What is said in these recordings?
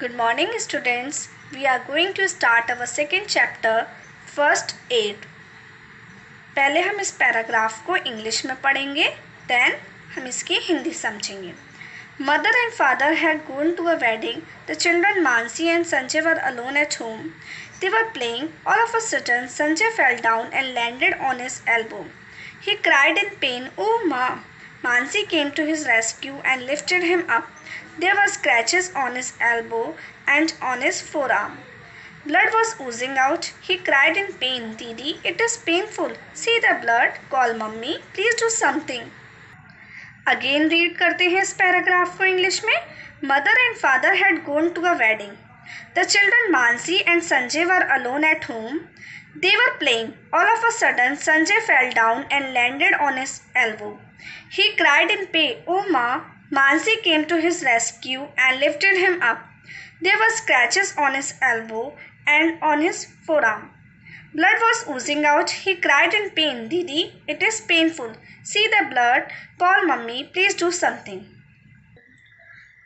Good morning students. We are going to start our second chapter first aid. पहले हम इस paragraph को English में पढ़ेंगे, देन हम इसकी हिंदी समझेंगे. Mother and father had gone to a wedding. The children Mansi and Sanjay were alone at home. They were playing. All of a sudden, Sanjay fell down and landed on his elbow. He cried in pain, "Oh, Ma!" Mansi came to his rescue and lifted him up. There were scratches on his elbow and on his forearm. Blood was oozing out. He cried in pain, "Didi, it is painful. See the blood. Call Mummy. Please do something." Again read करते हैं इस paragraph को English में. Mother and father had gone to a wedding. The children Mansi and Sanjay were alone at home. They were playing. All of a sudden, Sanjay fell down and landed on his elbow. He cried in pain, "Oh, Ma!" Mansi came to his rescue and lifted him up. There were scratches on his elbow and on his forearm. Blood was oozing out. He cried in pain, "Didi, it is painful. See the blood. Call Mummy. Please do something."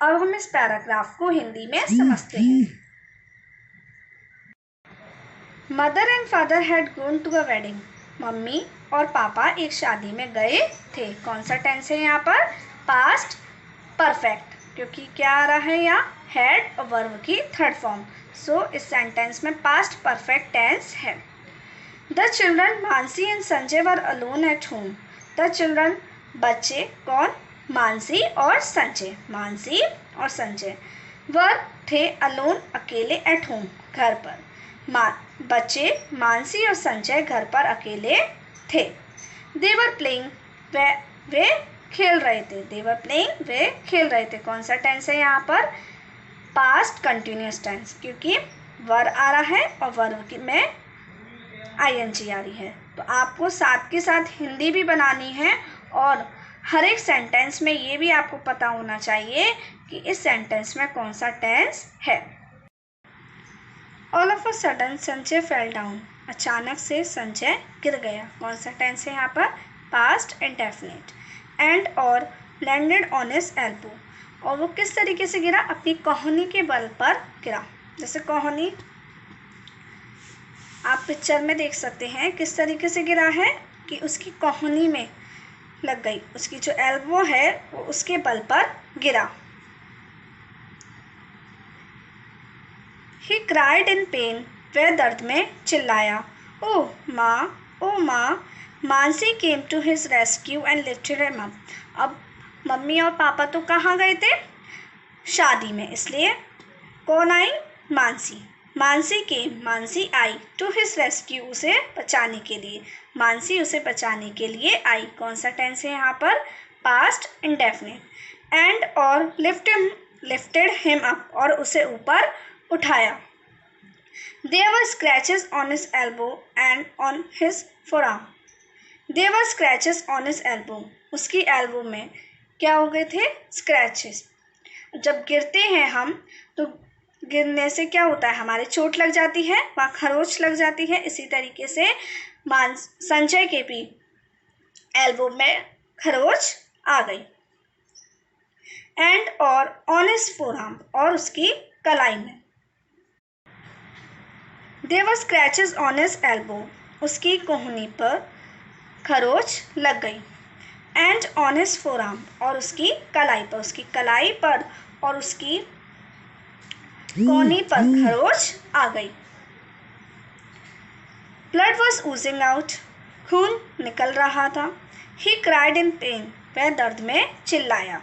अब हम इस paragraph को हिंदी में समझते हैं. Mother and father had gone to a wedding. Mummy और papa एक शादी में गए थे. कौन सा टेंस है यहाँ पर? पास्ट परफेक्ट, क्योंकि क्या आ रहा है यहाँ? हैड और वर्ब की थर्ड फॉर्म. सो इस सेंटेंस में पास्ट परफेक्ट टेंस है. The children Mansi and Sanjay were alone at home. The children बच्चे कौन? मानसी और संजय. मानसी और संजय वर थे अलोन अकेले एट होम घर पर. बच्चे मानसी और संजय घर पर अकेले थे. दे वर प्लेइंग वे खेल रहे थे. दे वर प्लेइंग वे खेल रहे थे. कौन सा टेंस है यहाँ पर? पास्ट कंटिन्यूस टेंस, क्योंकि वर आ रहा है और वर्ब में आईएनजी आ रही है. तो आपको साथ के साथ हिंदी भी बनानी है और हर एक सेंटेंस में ये भी आपको पता होना चाहिए कि इस सेंटेंस में कौन सा टेंस है. All of a sudden Sanjay fell down. अचानक से संजय गिर गया. कौन सा टेंस है यहाँ पर? Past indefinite. एंड और लैंडेड ऑन हिज एल्बो. और वो किस तरीके से गिरा? अपनी कोहनी के बल पर गिरा. जैसे कोहनी आप पिक्चर में देख सकते हैं किस तरीके से गिरा है कि उसकी कोहनी में लग गई. उसकी जो एल्बो है वो उसके बल पर गिरा. He cried in pain. वह दर्द में चिल्लाया. "Oh, माँ! Oh, माँ!" Mansi came to his rescue and lifted him up. अब मम्मी और पापा तो कहाँ गए थे? शादी में. इसलिए कौन आई? मानसी. मानसी आई टू हिज रेस्क्यू. उसे बचाने के लिए. मानसी उसे बचाने के लिए आई. कौन सा टेंस है यहाँ पर? Past indefinite. एंड और लिफ्टेड हिम अप. और उसे ऊपर उठाया. There were scratches on his elbow and on his forearm. There were scratches on his elbow. उसकी एल्बो में क्या हो गए थे? स्क्रैचेस. जब गिरते हैं हम तो गिरने से क्या होता है? हमारे चोट लग जाती है, वहाँ खरोच लग जाती है. इसी तरीके से संजय के भी एल्बो में खरोच आ गई. एंड और ऑन हिज फोरआर्म. और उसकी कलाई में. There were scratches on his elbow. उसकी कोहनी पर खरोच लग गई. And on his forearm. और उसकी कलाई पर. उसकी कलाई पर और उसकी कोहनी पर खरोच आ गई. Blood was oozing out. खून निकल रहा था. He cried in pain. वह दर्द में चिल्लाया.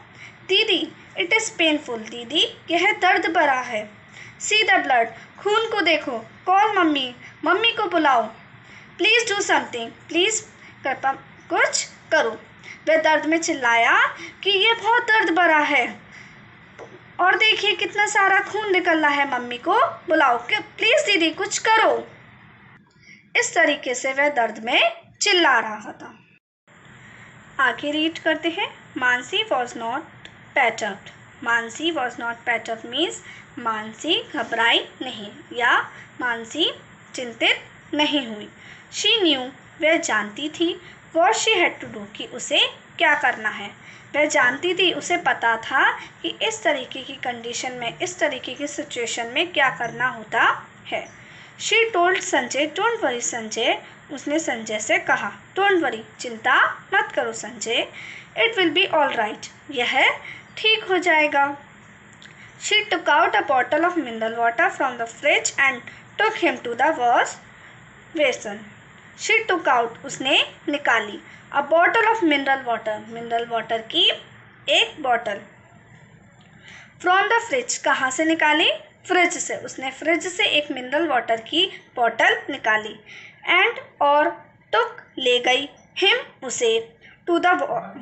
"दीदी, it is painful." दीदी, यह दर्द भरा है. See the blood. खून को देखो. Call mummy. मम्मी को बुलाओ. Please do something. Please कृपा कुछ करो. वह दर्द में चिल्लाया कि ये बहुत दर्द भरा है और देखिए कितना सारा खून निकल रहा है. मम्मी को बुलाओ कि प्लीज़ दीदी कुछ करो. इस तरीके से वह दर्द में चिल्ला रहा था. आगे रीड करते हैं. Mansi was not perturbed. Mansi was not perturbed means Mansi घबराई नहीं या मानसी चिंतित नहीं हुई. She knew. वह जानती थी. What she had to do. कि उसे क्या करना है. वह जानती थी, उसे पता था कि इस तरीके की कंडीशन में, इस तरीके की सिचुएशन में क्या करना होता है। She told Sanjay, don't worry Sanjay, उसने संजय से कहा, डोंट वरी, चिंता मत करो Sanjay, it will be all right, यह ठीक हो जाएगा। She took out a bottle of mineral water from the fridge and took him to the wash basin. She took out, उसने निकाली, a bottle of mineral water की एक bottle, from the fridge, कहाँ से निकाली, फ्रिज से, उसने fridge से एक मिनरल वाटर की बॉटल निकाली, एंड और टुक, ले गई, हिम, उसे, टू द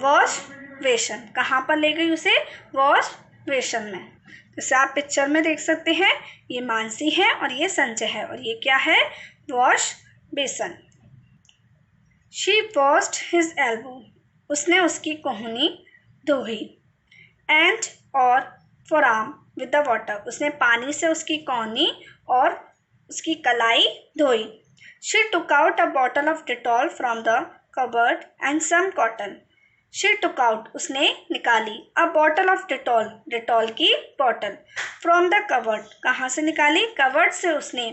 वॉश बेसन, कहाँ पर ले गई उसे, वॉश बेसन में। जैसे आप पिक्चर में देख सकते हैं, ये मानसी है और ये संजय है, और ये क्या है, wash basin. She washed his elbow, उसने उसकी कोहनी धोई, एंड और फोराम विद द वाटर, उसने पानी से उसकी कोहनी और उसकी कलाई धोई। She took out a bottle of Dettol from the cupboard and some cotton, she took out, उसने निकाली, a bottle of Dettol, Dettol की बॉटल, फ्रॉम द कबर्ड, कहाँ से निकाली, कबर्ड से उसने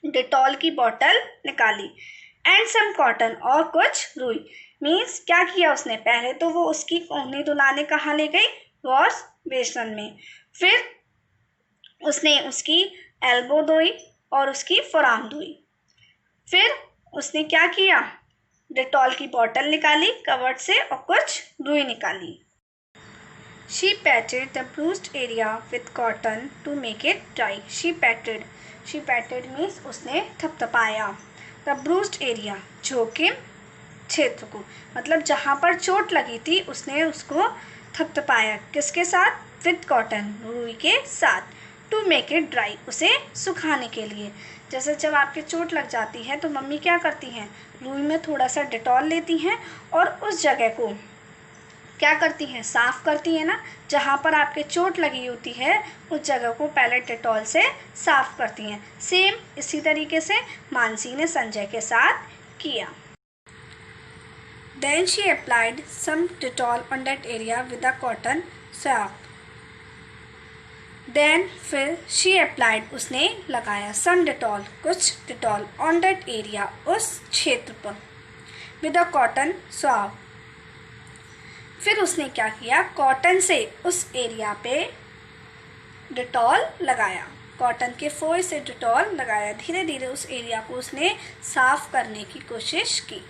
डिटॉल की बॉटल निकाली, एंड सम कॉटन, और कुछ रुई। मीन्स क्या किया उसने, पहले तो वो उसकी कोहनी धुलाने कहाँ ले गई, वॉश बेसन में, फिर उसने उसकी एल्बो धोई और उसकी फोराम धोई, फिर उसने क्या किया, डिटॉल की बॉटल निकाली कवर्ड से और कुछ रुई निकाली। She patted the bruised area with cotton to make it dry. She patted means उसने थपथपाया, द ब्रूस्ड एरिया, जोखिम क्षेत्र को, मतलब जहाँ पर चोट लगी थी उसने उसको थपथपाया, किसके साथ, विथ कॉटन, रुई के साथ, टू मेक इट ड्राई, उसे सुखाने के लिए। जैसे जब आपके चोट लग जाती है तो मम्मी क्या करती हैं, रुई में थोड़ा सा डिटॉल लेती हैं और उस जगह को क्या करती हैं, साफ़ करती हैं ना, जहाँ पर आपके चोट लगी होती है उस जगह को पहले डिटॉल से साफ़ करती हैं। सेम इसी तरीके से मानसी ने संजय के साथ किया। Then she applied some Dettol on that area with a cotton swab. Then फिर she applied, उसने लगाया, some Dettol, कुछ Dettol, on that area, उस क्षेत्र पर, with a cotton swab. फिर उसने क्या किया, कॉटन से उस एरिया पे डिटॉल लगाया, कॉटन के फोय से डिटॉल लगाया, धीरे धीरे उस एरिया को उसने साफ करने की कोशिश की।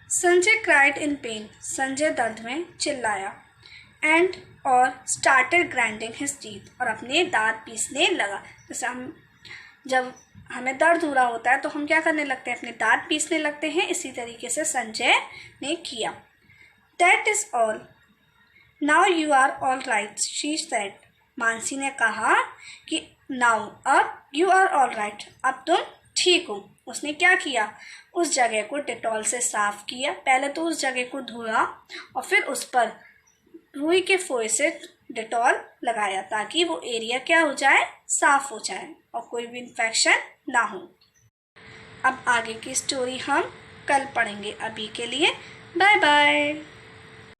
Sanjay cried in pen, Sanjay दर्द में चिल्लाया, एंड और स्टार्टेड ग्राइंडिंग हिज टीथ, और अपने दांत पीसने लगा। जैसे जब हमें दर्द हो रहा होता है तो हम क्या करने लगते हैं, अपने दांत पीसने लगते हैं, इसी तरीके से संजय ने किया। That is all. Now you are all right, she said. Mansi ने कहा कि now, अब you are all right, अब तुम ठीक हो। उसने क्या किया, उस जगह को डिटॉल से साफ किया, पहले तो उस जगह को धोया और फिर उस पर रुई के फोय से डिटॉल लगाया ताकि वो एरिया क्या हो जाए, साफ हो जाए और कोई भी इन्फेक्शन ना हो। अब आगे की स्टोरी हम कल पढ़ेंगे। अभी के लिए बाय बाय।